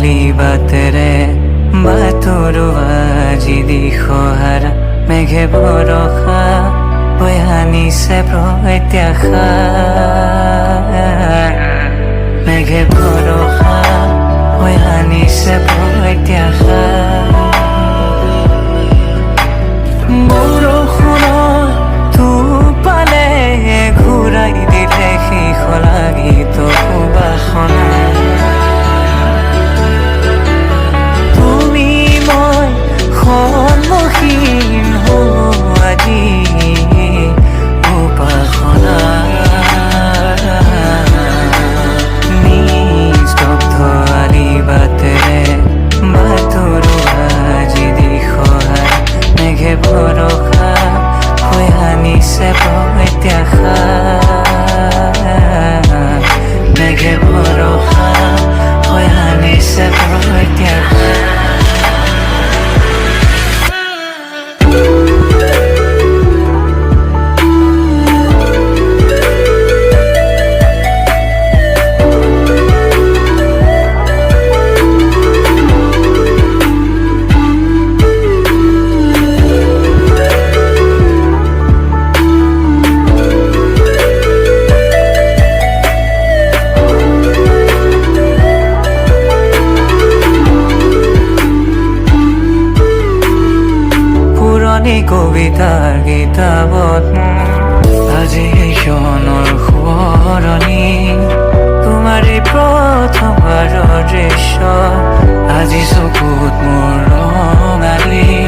আলি বাটেৰে বাটৰো আজি দিশহাৰা মেঘে ভৰসা হৈ আনিছে প্ৰত্যাশা মেঘে ভৰসা হৈ আনিছে প্ৰত্যাশা বৰষুণৰ টোপালে ঘূৰাই দিলে শেষ লাগীত সুবাসনা তুমি মই সন্মুখীন হওঁ আজি উপাসনা নিস্তব্ধ আলি বাটেৰে বাটৰো আজি দিশহাৰা মেঘে ভৰসা হৈ আনিছে প্ৰত্যাশা মেঘে ভৰসা হৈ আনিছে প্ৰত্যাশা কবিতাৰ কিতাপত আজি ক্ষণৰ সোঁৱৰণি তোমাৰ এই প্ৰথমবাৰৰ দৃশ্য আজি চকুত মোৰ ৰঙালী